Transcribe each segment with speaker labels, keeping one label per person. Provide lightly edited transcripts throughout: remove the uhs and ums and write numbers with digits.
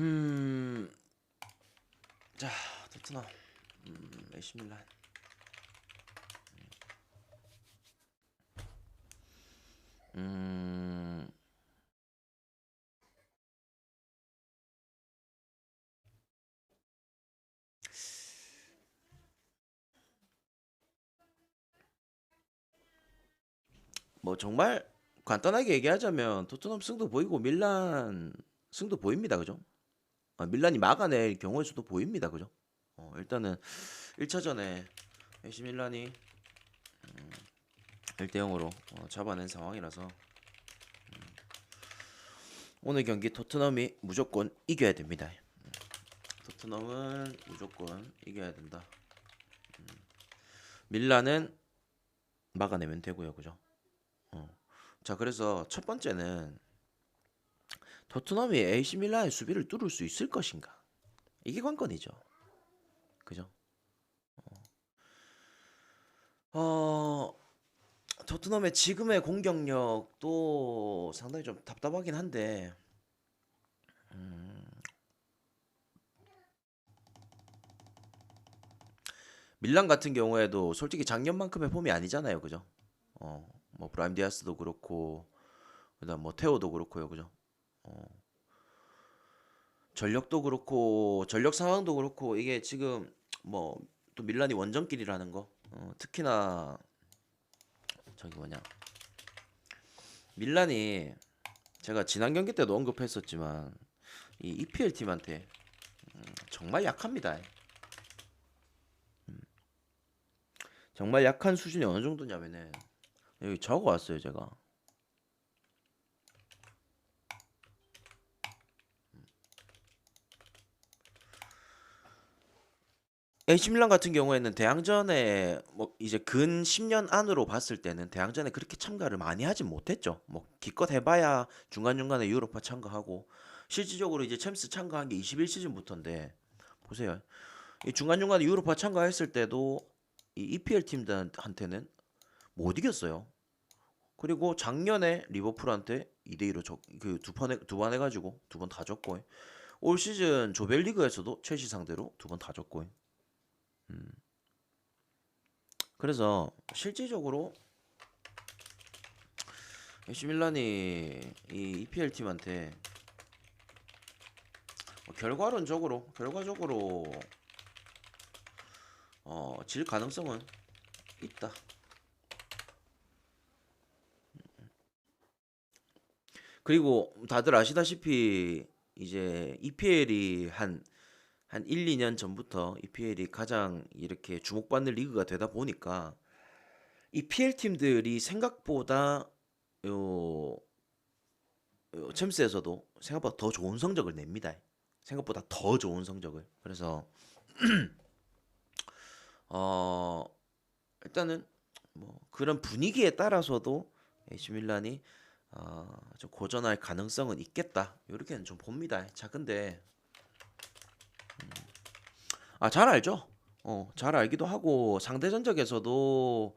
Speaker 1: 음, 자, 토트넘, AC 밀란. 음, 뭐 정말 간단하게 얘기하자면 토트넘 승도 보이고 밀란 승도 보입니다, 그죠? 밀란이 막아낼 경우의 수도 보입니다, 그죠? 일단은 1차전에 AC 밀란이 1대 0으로 잡아낸 상황이라서 오늘 경기 토트넘이 무조건 이겨야 됩니다. 토트넘은 무조건 이겨야 된다. 밀란은 막아내면 되고요, 그죠? 어. 자, 그래서 첫 번째는 토트넘이 AC 밀란의 수비를 뚫을 수 있을 것인가? 이게 관건이죠. 그죠? 어, 토트넘의 지금의 공격력도 상당히 좀 답답하긴 한데, 밀란 같은 경우에도 솔직히 작년만큼의 폼이 아니잖아요, 그죠? 뭐 브라임 디아스도 그렇고, 그다음 뭐 테오도 그렇고요, 그죠? 어, 전력도 그렇고, 전력 상황도 그렇고, 이게 지금 뭐 또 밀란이 원정길이라는 거, 특히나 저기 뭐냐, 밀란이 제가 지난 경기 때도 언급했었지만 이 EPL 팀한테 정말 약합니다. 정말 약한 수준이 어느 정도냐면은 여기 적어 왔어요, 제가. AC 밀란 같은 경우에는 대항전에 뭐 이제 근 10년 안으로 봤을 때는 대항전에 그렇게 참가를 많이 하진 못했죠. 뭐 기껏 해봐야 중간중간에 유로파 참가하고 실질적으로 이제 챔스 참가한 게 21시즌부터인데 보세요. 이 중간중간에 유로파 참가했을 때도 이 EPL 팀들한테는 못 이겼어요. 그리고 작년에 리버풀한테 2대2로 두 번 해가지고 두 번 다 졌고 올 시즌 조별리그에서도 첼시 상대로 두 번 다 졌고 그래서 실질적으로 AC 밀란이 이 EPL 팀한테 결과적으로 질 가능성은 있다. 그리고 다들 아시다시피 이제 EPL이 한 1, 2년 전부터 EPL이 가장 이렇게 주목받는 리그가 되다 보니까 EPL 팀들이 생각보다 요, 요 챔스에서도 생각보다 더 좋은 성적을 냅니다. 생각보다 더 좋은 성적을. 그래서 어 일단은 뭐 그런 분위기에 따라서도 AC 밀란이 좀 고전할 가능성은 있겠다. 이렇게는 좀 봅니다. 자, 근데 잘 알죠. 잘 알기도 하고 상대 전적에서도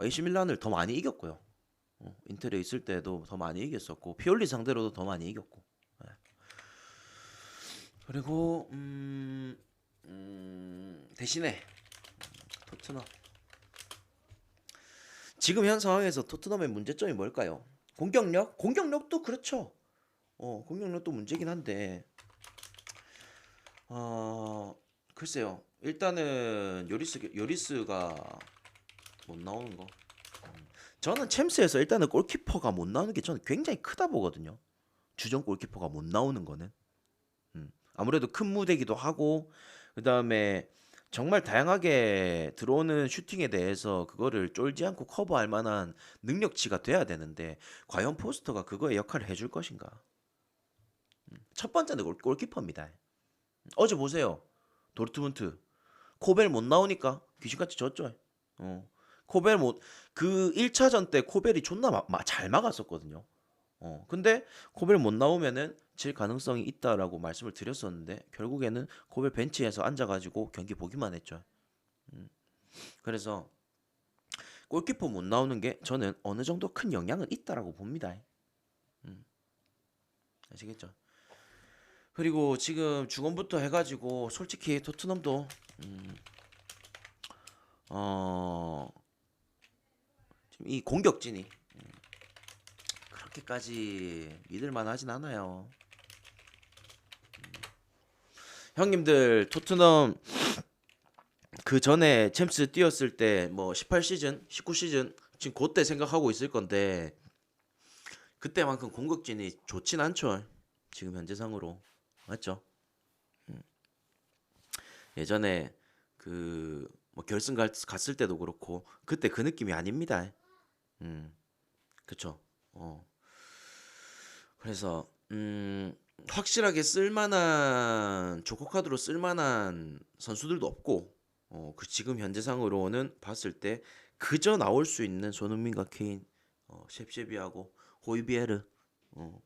Speaker 1: AC 밀란을 더 많이 이겼고요. 인텔에 있을 때도 더 많이 이겼었고 피올리 상대로도 더 많이 이겼고. 네. 그리고 대신에 토트넘 지금 현 상황에서 토트넘의 문제점이 뭘까요? 공격력? 공격력도 그렇죠. 공격력도 문제긴 한데 어, 글쎄요. 일단은 요리스가 못 나오는 거. 저는 챔스에서 일단은 골키퍼가 못 나오는 게 저는 굉장히 크다 보거든요. 주전 골키퍼가 못 나오는 거는. 아무래도 큰 무대기도 하고 그다음에 정말 다양하게 들어오는 슈팅에 대해서 그거를 쫄지 않고 커버할 만한 능력치가 돼야 되는데 과연 포스터가 그거의 역할을 해줄 것인가? 첫 번째는 골키퍼입니다. 어제 보세요. 도르트문트 코벨 못 나오니까 귀신같이 졌죠. 어. 코벨 못 그 1차전 때 코벨이 존나 잘 막았었거든요. 근데 코벨 못 나오면은 질 가능성이 있다라고 말씀을 드렸었는데 결국에는 코벨 벤치에서 앉아가지고 경기 보기만 했죠. 그래서 골키퍼 못 나오는 게 저는 어느 정도 큰 영향은 있다라고 봅니다. 아시겠죠? 그리고 지금 중원부터 해가지고 솔직히 토트넘도 음, 어, 지금 이 공격진이 그렇게까지 믿을만 하진 않아요. 형님들 토트넘 그 전에 챔스 뛰었을 때 뭐 18시즌, 19시즌 지금 그때 생각하고 있을 건데 그때만큼 공격진이 좋진 않죠. 지금 현재상으로 맞죠? 예전에 그 뭐 결승 갔을 때도 그렇고 그때 그 느낌이 아닙니다. 음, 그쵸? 어, 그래서 확실하게 쓸만한 조커 카드로 쓸만한 선수들도 없고 그 지금 현재상으로는 봤을 때 그저 나올 수 있는 손흥민과 케인, 셉셰비하고 호이비에르 어,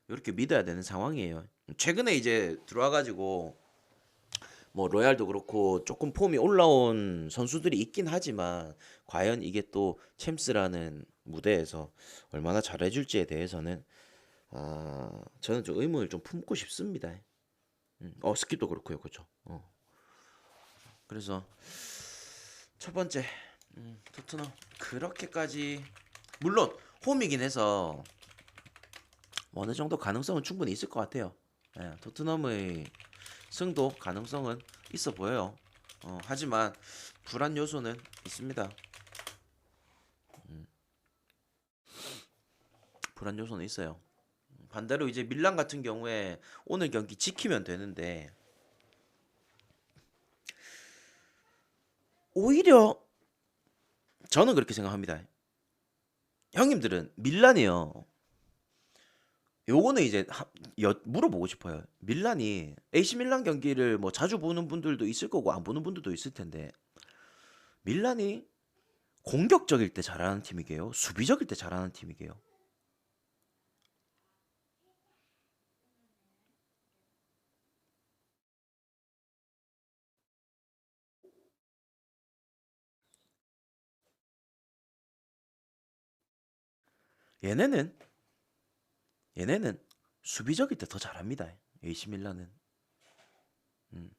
Speaker 1: 이렇게 믿어야 되는 상황이에요. 최근에 이제 들어와가지고 뭐 로얄도 그렇고 조금 폼이 올라온 선수들이 있긴 하지만 과연 이게 또 챔스라는 무대에서 얼마나 잘해줄지에 대해서는 저는 좀 의문을 좀 품고 싶습니다. 스킵도 그렇고요, 그렇죠. 그래서 첫 번째 토트넘 그렇게까지 물론 홈이긴 해서 어느 정도 가능성은 충분히 있을 것 같아요. 예, 토트넘의 승도 가능성은 있어 보여요. 하지만 불안 요소는 있습니다. 불안 요소는 있어요. 반대로 이제 밀란 같은 경우에 오늘 경기 지키면 되는데 오히려 저는 그렇게 생각합니다. 형님들은 밀란이요. 요거는 이제 물어보고 싶어요. 밀란이 AC 밀란 경기를 뭐 자주 보는 분들도 있을 거고 안 보는 분들도 있을 텐데 밀란이 공격적일 때 잘하는 팀이게요? 수비적일 때 잘하는 팀이게요? 얘네는 얘네는 수비적일 때 더 잘합니다. AC 밀란은. 음.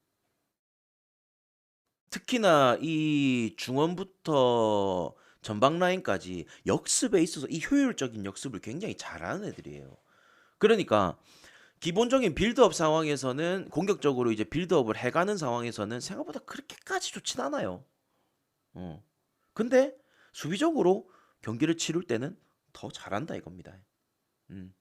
Speaker 1: 특히나 이 중원부터 전방 라인까지 역습에 있어서 이 효율적인 역습을 굉장히 잘하는 애들이에요. 그러니까 기본적인 빌드업 상황에서는 공격적으로 이제 빌드업을 해가는 상황에서는 생각보다 그렇게까지 좋진 않아요. 어. 근데 수비적으로 경기를 치룰 때는 더 잘한다 이겁니다. 음.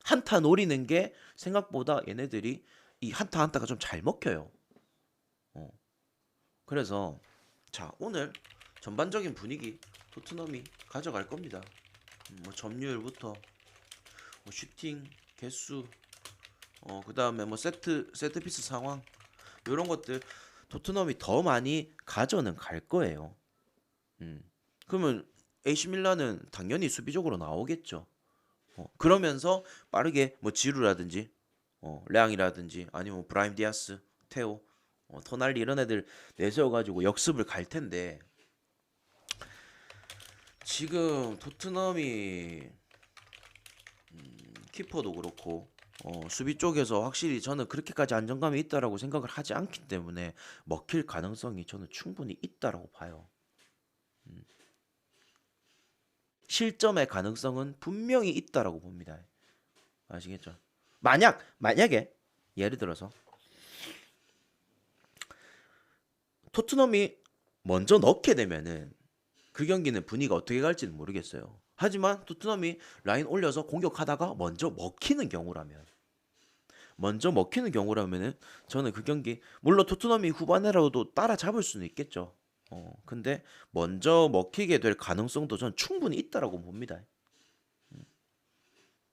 Speaker 1: 한타 노리는 게 생각보다 얘네들이 이 한타 한타가 좀 잘 먹혀요. 어. 그래서 자 오늘 전반적인 분위기 토트넘이 가져갈 겁니다. 뭐 점유율부터 뭐 슈팅 개수 그 다음에 뭐 세트피스 상황 이런 것들 토트넘이 더 많이 가져는 갈 거예요. 음. 그러면 AC 밀란은 당연히 수비적으로 나오겠죠. 그러면서 빠르게 뭐 지루라든지 레앙이라든지 아니면 뭐 브라임 디아스, 테오, 토날리 이런 애들 내세워가지고 역습을 갈 텐데 지금 토트넘이 키퍼도 그렇고 수비 쪽에서 확실히 저는 그렇게까지 안정감이 있다라고 생각을 하지 않기 때문에 먹힐 가능성이 저는 충분히 있다라고 봐요. 실점의 가능성은 분명히 있다라고 봅니다. 아시겠죠? 만약에 예를 들어서 토트넘이 먼저 넣게 되면은 그 경기는 분위기가 어떻게 갈지는 모르겠어요. 하지만 토트넘이 라인 올려서 공격하다가 먼저 먹히는 경우라면은 저는 그 경기 물론 토트넘이 후반에라도 따라잡을 수는 있겠죠. 근데 먼저 먹히게 될 가능성도 저는 충분히 있다라고 봅니다.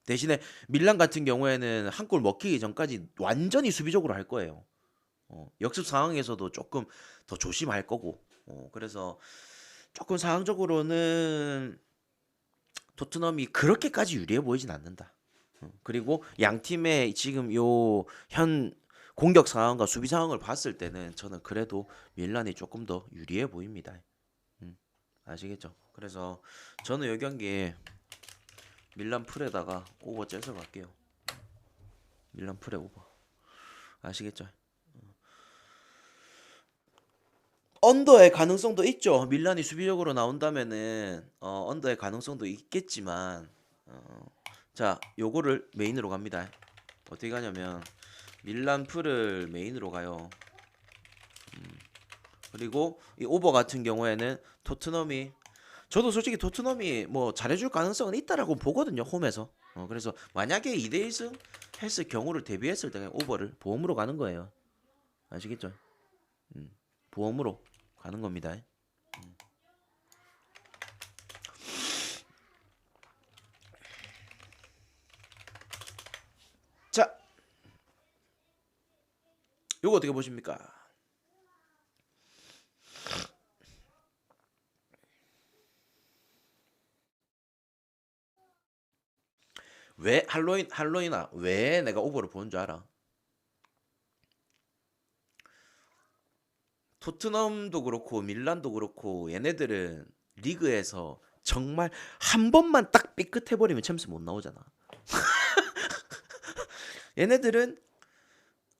Speaker 1: 대신에 밀란 같은 경우에는 한 골 먹히기 전까지 완전히 수비적으로 할 거예요. 역습 상황에서도 조금 더 조심할 거고. 그래서 조금 상황적으로는 토트넘이 그렇게까지 유리해 보이진 않는다. 그리고 양 팀의 지금 요 현 공격 상황과 수비 상황을 봤을 때는 저는 그래도 밀란이 조금 더 유리해 보입니다. 음, 아시겠죠? 그래서 저는 이 경기에 밀란 풀에다가 오버 째서 갈게요. 밀란 풀에 오버. 아시겠죠? 언더의 가능성도 있죠. 밀란이 수비적으로 나온다면은 언더의 가능성도 있겠지만 자, 요거를 메인으로 갑니다. 어떻게 가냐면 밀란 풀을 메인으로 가요. 그리고 이 오버 같은 경우에는 토트넘이 저도 솔직히 토트넘이 뭐 잘해줄 가능성은 있다라고 보거든요. 홈에서. 그래서 만약에 2대1승 했을 경우를 대비했을 때 그냥 오버를 보험으로 가는 거예요. 아시겠죠? 보험으로 가는 겁니다. 자, 요거 어떻게 보십니까? 왜 할로윈아 왜 내가 오버를 보는 줄 알아? 토트넘도 그렇고 밀란도 그렇고 얘네들은 리그에서 정말 한 번만 딱 삐끗해 버리면 챔스 못 나오잖아. 얘네들은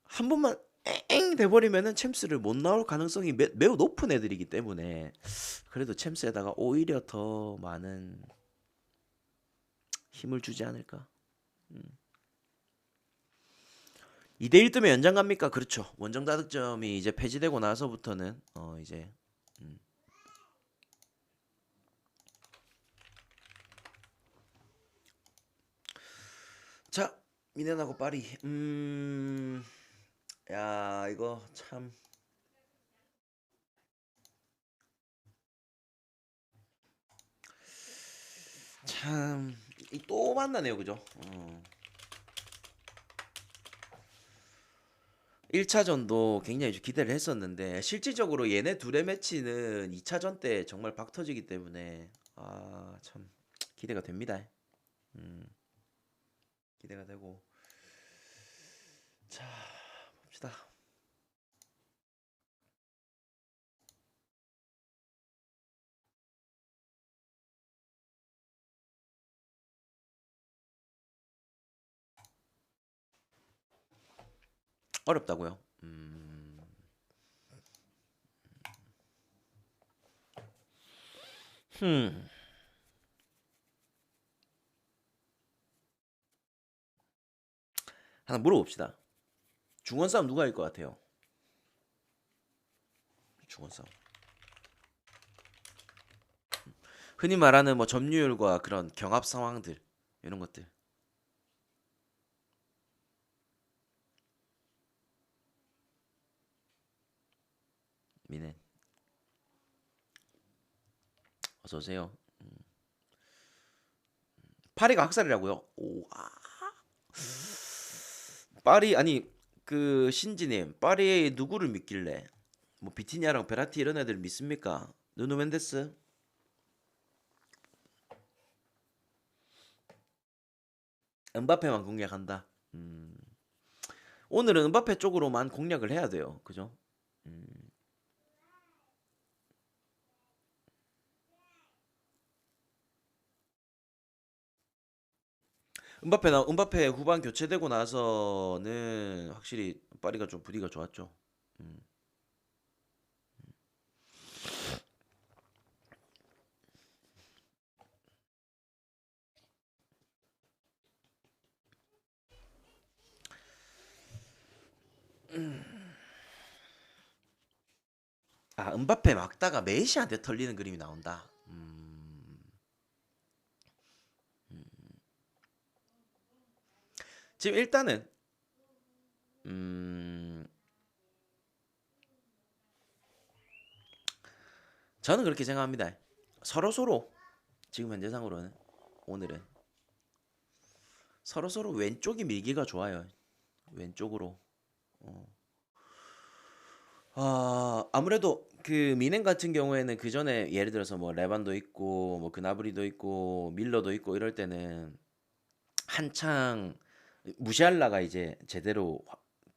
Speaker 1: 한 번만 엥 돼버리면은 챔스를 못 나올 가능성이 매우 높은 애들이기 때문에 그래도 챔스에다가 오히려 더 많은 힘을 주지 않을까. 2대1 뜨면 연장 갑니까? 그렇죠. 원정 다득점이 이제 폐지되고 나서부터는 이제 자, 미넨하고 파리. 야, 이거 참 또 만나네요. 그죠? 1차전도 굉장히 좀 기대를 했었는데 실질적으로 얘네 둘의 매치는 2차전 때 정말 박 터지기 때문에 참 기대가 됩니다. 음, 기대가 되고 자 봅시다. 어렵다고요? 흠. 하나 물어봅시다. 중원 싸움 누가 할 것 같아요? 중원 싸움. 흔히 말하는 뭐 점유율과 그런 경합 상황들 이런 것들. 미네 어서 오세요. 파리가 학살이라고요? 오, 파리 아니 그 신지님 파리에 누구를 믿길래 뭐 비티냐랑 베라티 이런 애들 믿습니까? 누누 멘데스? 은바페만 공략한다. 오늘은 은바페 쪽으로만 공략을 해야 돼요. 그죠? 음. 은바페 후반 교체되고 나서는 확실히 파리가 좀 부디가 좋았죠. 음. 은바페 막다가 메시한테 털리는 그림이 나온다. 지금 일단은 음, 저는 그렇게 생각합니다. 서로 지금 현재상으로는 오늘은 서로 왼쪽이 밀기가 좋아요. 왼쪽으로. 아무래도 그 미넨 같은 경우에는 그 전에 예를 들어서 뭐 레반도 있고 뭐 그나브리도 있고 밀러도 있고 이럴 때는 한창 무시할라가 이제 제대로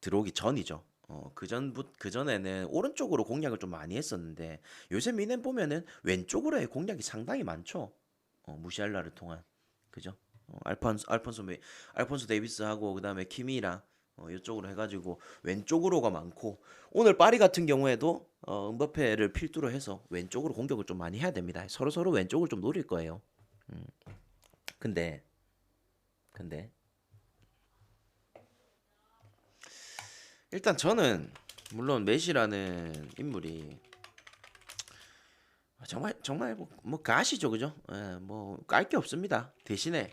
Speaker 1: 들어오기 전이죠. 그 전에는 오른쪽으로 공략을 좀 많이 했었는데 요새 미넨 보면은 왼쪽으로의 공략이 상당히 많죠. 무시할라를 통한 그죠? 알폰소 데이비스하고 그다음에 키미랑 이쪽으로 해가지고 왼쪽으로가 많고 오늘 파리 같은 경우에도 음바페를 필두로 해서 왼쪽으로 공격을 좀 많이 해야 됩니다. 서로 서로 왼쪽을 좀 노릴 거예요. 음. 근데 근데 일단 저는 물론 메시라는 인물이 정말 뭐 가시죠, 그죠? 예, 뭐깔 게 없습니다. 대신에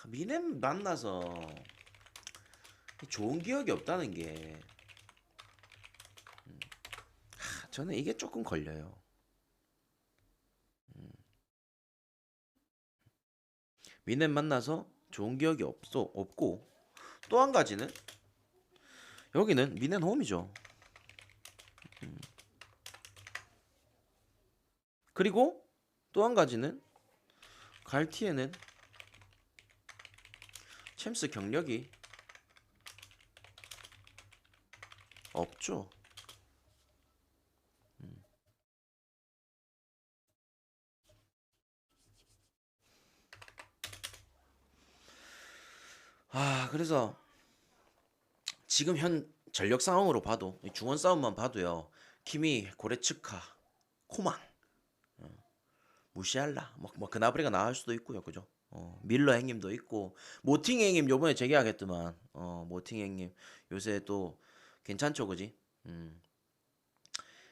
Speaker 1: 미넨 만나서 좋은 기억이 없다는 게 저는 이게 조금 걸려요. 미넨 만나서 좋은 기억이 없고 또 한 가지는 여기는 미넨 홈이죠. 그리고 또 한 가지는 갈티에는 챔스 경력이 없죠. 그래서 지금 현 전력 상황으로 봐도 이 중원 싸움만 봐도요. 키미, 고레츠카, 코만, 무시할라. 뭐 그나브리가 나올 수도 있고요. 그죠? 밀러 행님도 있고 모팅 행님 요번에 재계약했더만 모팅 행님 요새 또 괜찮죠, 그지?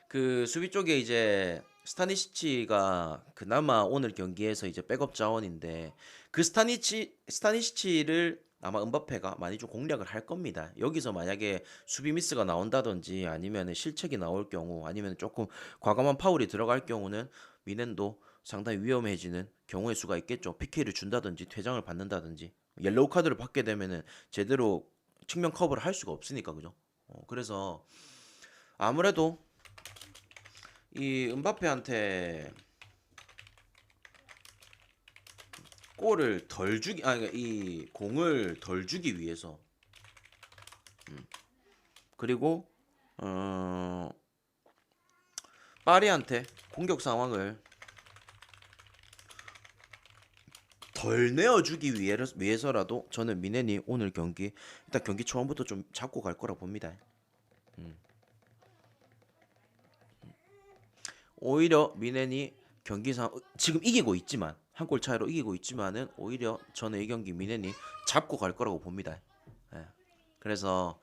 Speaker 1: 그 수비 쪽에 이제 스타니시치가 그나마 오늘 경기에서 이제 백업 자원인데 그 스타니시치를 아마 음바페가 많이 좀 공략을 할 겁니다. 여기서 만약에 수비 미스가 나온다든지 아니면 실책이 나올 경우 아니면 조금 과감한 파울이 들어갈 경우는 미넨도 상당히 위험해지는 경우의 수가 있겠죠. PK를 준다든지 퇴장을 받는다든지 옐로우 카드를 받게 되면은 제대로 측면 커버를 할 수가 없으니까 그죠? 그래서 아무래도 이 음바페한테 골을 덜 주기 이 공을 덜 주기 위해서 그리고 어 파리한테 공격 상황을 덜 내어주기 위해서라도 저는 미넨이 오늘 경기 일단 경기 초반부터 좀 잡고 갈 거라 봅니다. 오히려 미넨이 경기상 지금 이기고 있지만 한 골 차이로 이기고 있지만은 오히려 저는 이 경기 미넨이 잡고 갈 거라고 봅니다. 예. 그래서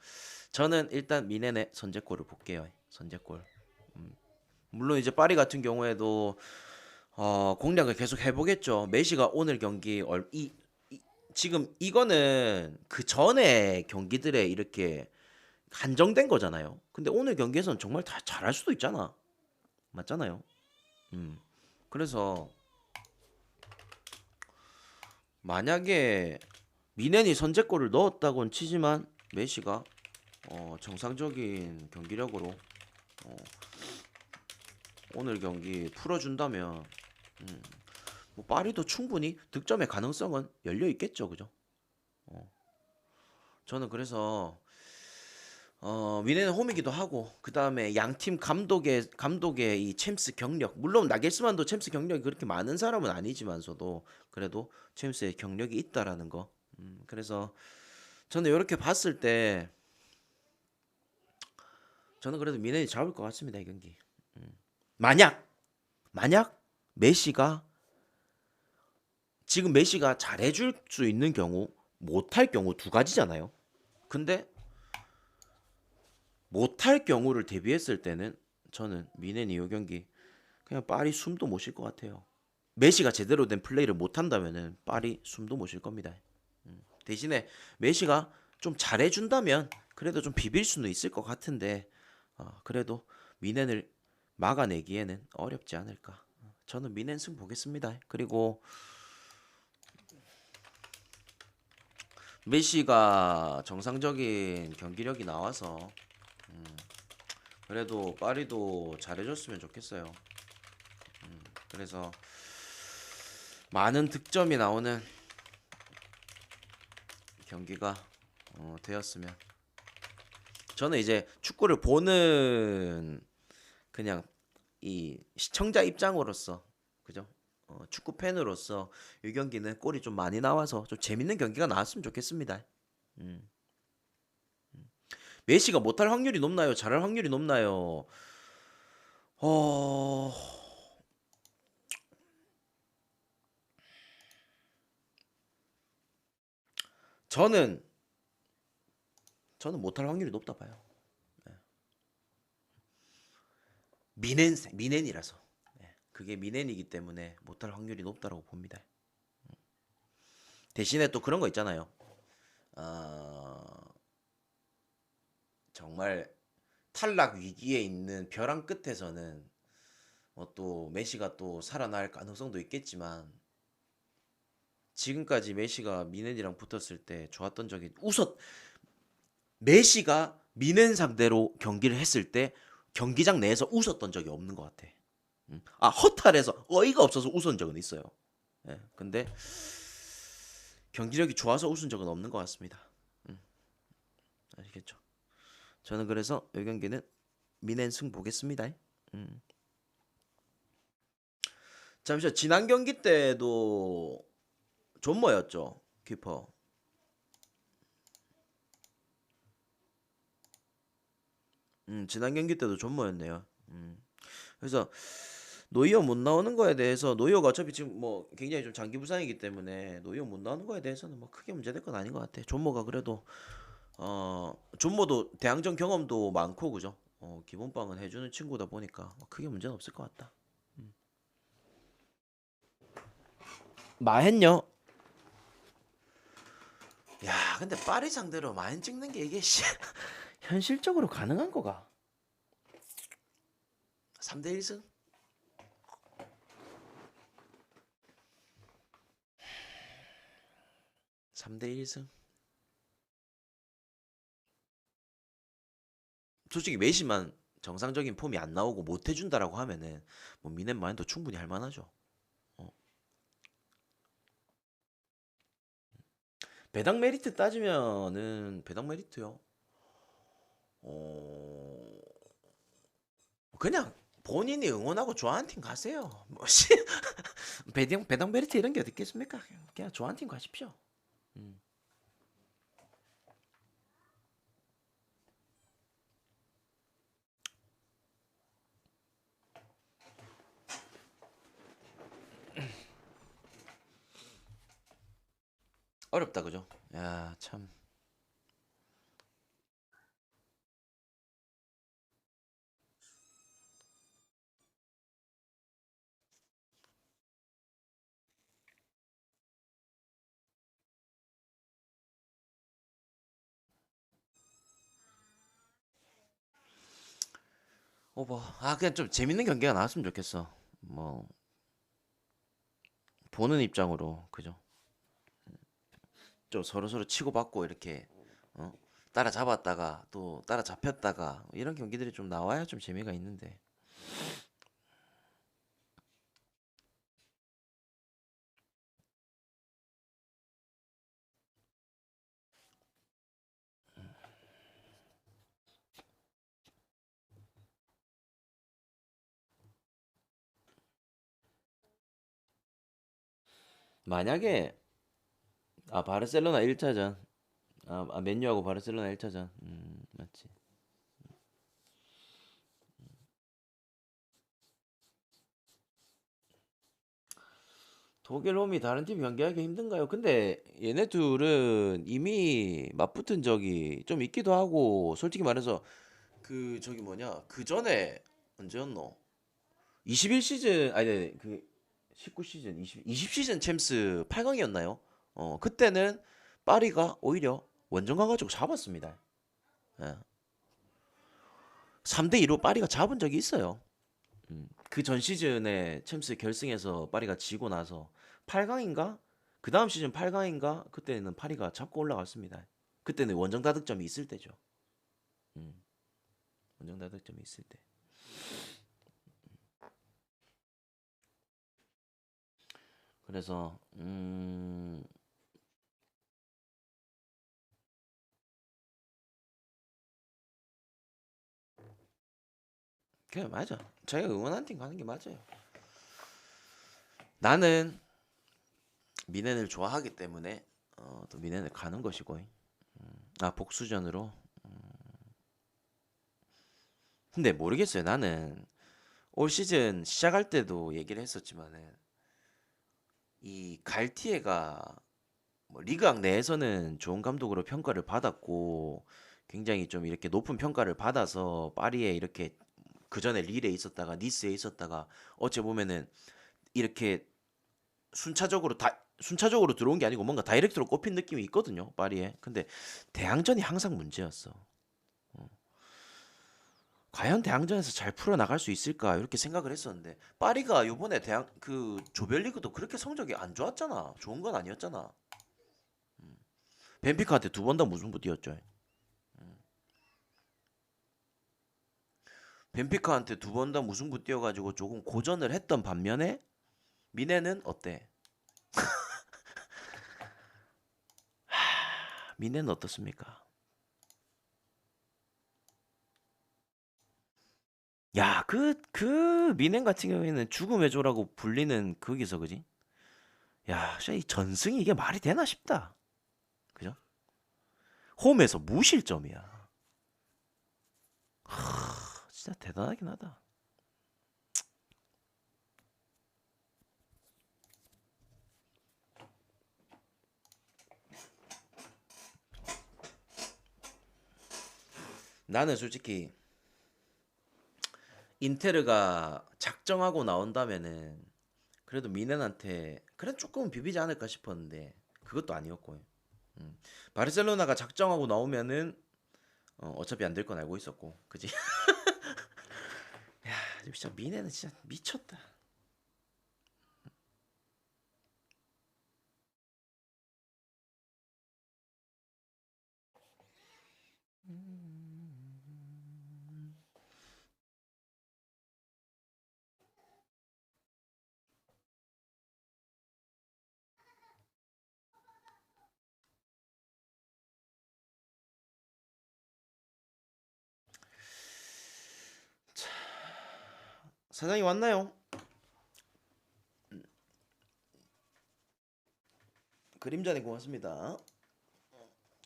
Speaker 1: 저는 일단 미넨의 선제골을 볼게요. 선제골. 물론 이제 파리 같은 경우에도 공략을 계속 해보겠죠. 메시가 오늘 경기 지금 이거는 그 전에 경기들에 이렇게 한정된 거잖아요. 근데 오늘 경기에서는 정말 다 잘할 수도 있잖아. 맞잖아요. 음. 그래서 만약에 미넨이 선제골을 넣었다고는 치지만 메시가 정상적인 경기력으로 어, 오늘 경기 풀어준다면 뭐 파리도 충분히 득점의 가능성은 열려 있겠죠, 그죠? 저는 그래서 미네는 홈이기도 하고 그 다음에 양팀 감독의 이 챔스 경력 물론 나겔스만도 챔스 경력이 그렇게 많은 사람은 아니지만서도 그래도 챔스의 경력이 있다라는 거. 그래서 저는 이렇게 봤을 때 저는 그래도 미네이 잡을 것 같습니다 이 경기. 만약 만약 메시가 지금 메시가 잘해줄 수 있는 경우 못할 경우 두 가지잖아요. 근데 못할 경우를 대비했을 때는 저는 미넨이 이 경기 그냥 파리 숨도 못 쉴 것 같아요. 메시가 제대로 된 플레이를 못한다면은 파리 숨도 못 쉴 겁니다. 대신에 메시가 좀 잘해준다면 그래도 좀 비빌 수는 있을 것 같은데 그래도 미넨을 막아내기에는 어렵지 않을까. 저는 미넨 승 보겠습니다. 그리고 메시가 정상적인 경기력이 나와서 그래도 파리도 잘해줬으면 좋겠어요. 그래서 많은 득점이 나오는 경기가 되었으면 저는 이제 축구를 보는 그냥 이 시청자 입장으로서 그죠? 축구 팬으로서 이 경기는 골이 좀 많이 나와서 좀 재밌는 경기가 나왔으면 좋겠습니다. 음. 메시가 못할 확률이 높나요? 잘할 확률이 높나요? 어, 저는 못할 확률이 높다 봐요. 미넨이라서. 그게 미넨이기 때문에 못할 확률이 높다고 봅니다. 대신에 또 그런 거 있잖아요. 어, 정말 탈락 위기에 있는 벼랑 끝에서는 또 메시가 또 살아날 가능성도 있겠지만 지금까지 메시가 미넨이랑 붙었을 때 좋았던 적이 메시가 미넨 상대로 경기를 했을 때 경기장 내에서 웃었던 적이 없는 것 같아. 허탈해서 어이가 없어서 웃은 적은 있어요. 근데 경기력이 좋아서 웃은 적은 없는 것 같습니다. 아시겠죠? 저는 그래서 이 경기는 미넨 승 보겠습니다. 잠시만, 지난 경기 때도 존머였죠, 키퍼. 지난 경기 때도 존머였네요. 그래서 노이어 못 나오는 거에 대해서 노이어가 어차피 지금 뭐 굉장히 좀 장기 부상이기 때문에 노이어 못 나오는 거에 대해서는 뭐 크게 문제될 건 아닌 것 같아. 존머가 그래도 존머도 대항전 경험도 많고 그죠? 기본빵은 해주는 친구다 보니까 뭐 크게 문제는 없을 것 같다. 마헨요? 야, 근데 파리 상대로 마헨 찍는 게 이게 현실적으로 가능한 거가? 3대 1승? 3대 1승? 솔직히 메시만 정상적인 폼이 안 나오고 못 해준다라고 하면은 뭐 미넨 마인도 충분히 할 만하죠. 어. 배당 메리트 따지면은 배당 메리트요. 어, 그냥 본인이 응원하고 좋아하는 팀 가세요. 배당 메리트 이런 게 어디 있겠습니까? 그냥 좋아하는 팀 가십시오. 음. 어렵다 그죠? 야, 참. 오버. 그냥 좀 재밌는 경기가 나왔으면 좋겠어. 뭐 보는 입장으로 그죠? 좀 서로 치고받고 이렇게 어? 따라잡았다가 또 따라잡혔다가 이런 경기들이 좀 나와야 좀 재미가 있는데. 만약에 바르셀로나 1차전 맨유하고 바르셀로나 1차전 맞지. 독일 홈이 다른 팀 경기하기 힘든가요? 근데 얘네 둘은 이미 맞붙은 적이 좀 있기도 하고 솔직히 말해서 그 저기 뭐냐 그 전에 언제였노? 21 시즌 아니 그 19 시즌 20 시즌 챔스 8강이었나요? 그때는 파리가 오히려 원정 가가지고 잡았습니다. 예. 3대 2로 파리가 잡은 적이 있어요. 그 전 시즌에 챔스 결승에서 파리가 지고 나서 8강인가? 그 다음 시즌 8강인가? 그때는 파리가 잡고 올라갔습니다. 그때는 원정 다득점이 있을 때죠. 음, 원정 다득점이 있을 때. 그래서 그래 맞아. 자기가 응원한 팀 가는 게 맞아요. 나는 미넨을 좋아하기 때문에 또 미넨을 가는 것이고 복수전으로 근데 모르겠어요. 나는 올 시즌 시작할 때도 얘기를 했었지만은 이 갈티에가 뭐 리그왕 내에서는 좋은 감독으로 평가를 받았고 굉장히 좀 이렇게 높은 평가를 받아서 파리에 이렇게 그 전에 릴에 있었다가 니스에 있었다가 어찌 보면은 이렇게 순차적으로 들어온 게 아니고 뭔가 다이렉트로 꼽힌 느낌이 있거든요, 파리에. 근데 대항전이 항상 문제였어. 과연 대항전에서 잘 풀어나갈 수 있을까 이렇게 생각을 했었는데 파리가 요번에 대항 그 조별리그도 그렇게 성적이 안 좋았잖아. 좋은 건 아니었잖아. 벤피카한테 두 번 다 무승부 뛰었죠. 벤피카한테 두 번 다 무승부 뛰어가지고 조금 고전을 했던 반면에 미네는 어때? 미네는 어떻습니까? 야, 미넨 같은 경우에는 죽음의 조라고 불리는 거기서, 그지? 야, 진짜 이 전승이 이게 말이 되나 싶다. 그죠? 홈에서 무실점이야. 진짜 대단하긴 하다. 나는 솔직히 인테르가 작정하고 나온다면은 그래도 미넨한테 그래 조금 비비지 않을까 싶었는데 그것도 아니었고 바르셀로나가 작정하고 나오면은 어차피 안 될 건 알고 있었고 그지? 야 진짜 미넨은 진짜 미쳤다. 사장님 왔나요? 그림자님 고맙습니다.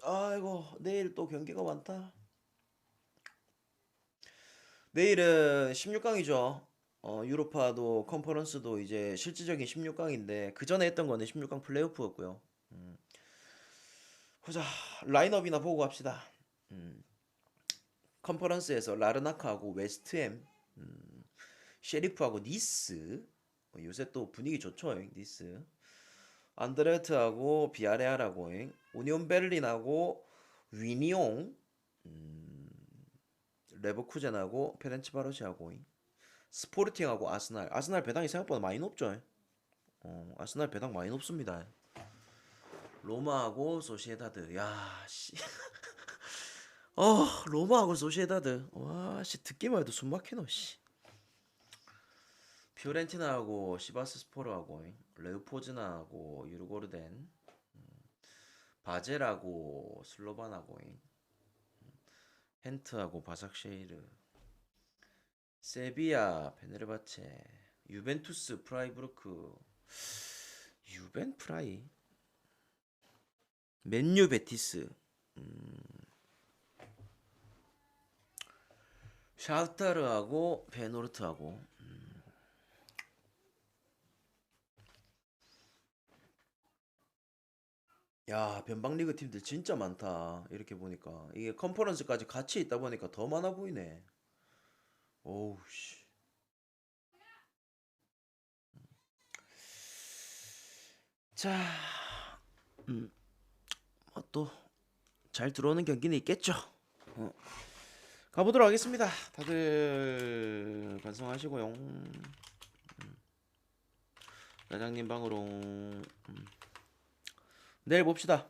Speaker 1: 아이고 내일 또 경기가 많다. 내일은 16강이죠. 유로파도 컨퍼런스도 이제 실질적인 16강인데 그 전에 했던 거는 16강 플레이오프였고요. 보자 라인업이나 보고 갑시다. 컨퍼런스에서 라르나카하고 웨스트햄, 셰리프하고 니스. 요새 또 분위기 좋죠, 니스. 안드레트하고 비아레알하고 우니온 베를린하고 위니옹, 레버쿠젠하고 페렌치바로시하고 스포르팅하고 아스날. 아스날 배당이 생각보다 많이 높죠. 아스날 배당 많이 높습니다. 로마하고 소시에다드. 야, 씨. 로마하고 소시에다드. 와, 씨 듣기만 해도 숨 막히노, 씨. 피오렌티나하고 시바스 스포르하고 레우포즈나하고 유르고르덴, 바젤하고 슬로반하고 헨트하고 바삭쉐이르, 세비야 베네르바체, 유벤투스 프라이부르크, 유벤 프라이, 맨유 베티스, 샤흐타르하고 베노르트하고. 야, 변방리그 팀들 진짜 많다. 이렇게 보니까 이게 컨퍼런스까지 같이 있다 보니까 더 많아 보이네. 오우 씨. 자, 또 잘 들어오는 경기는 있겠죠. 어, 가보도록 하겠습니다. 다들 반성하시고요. 사장님 방으로 내일 봅시다.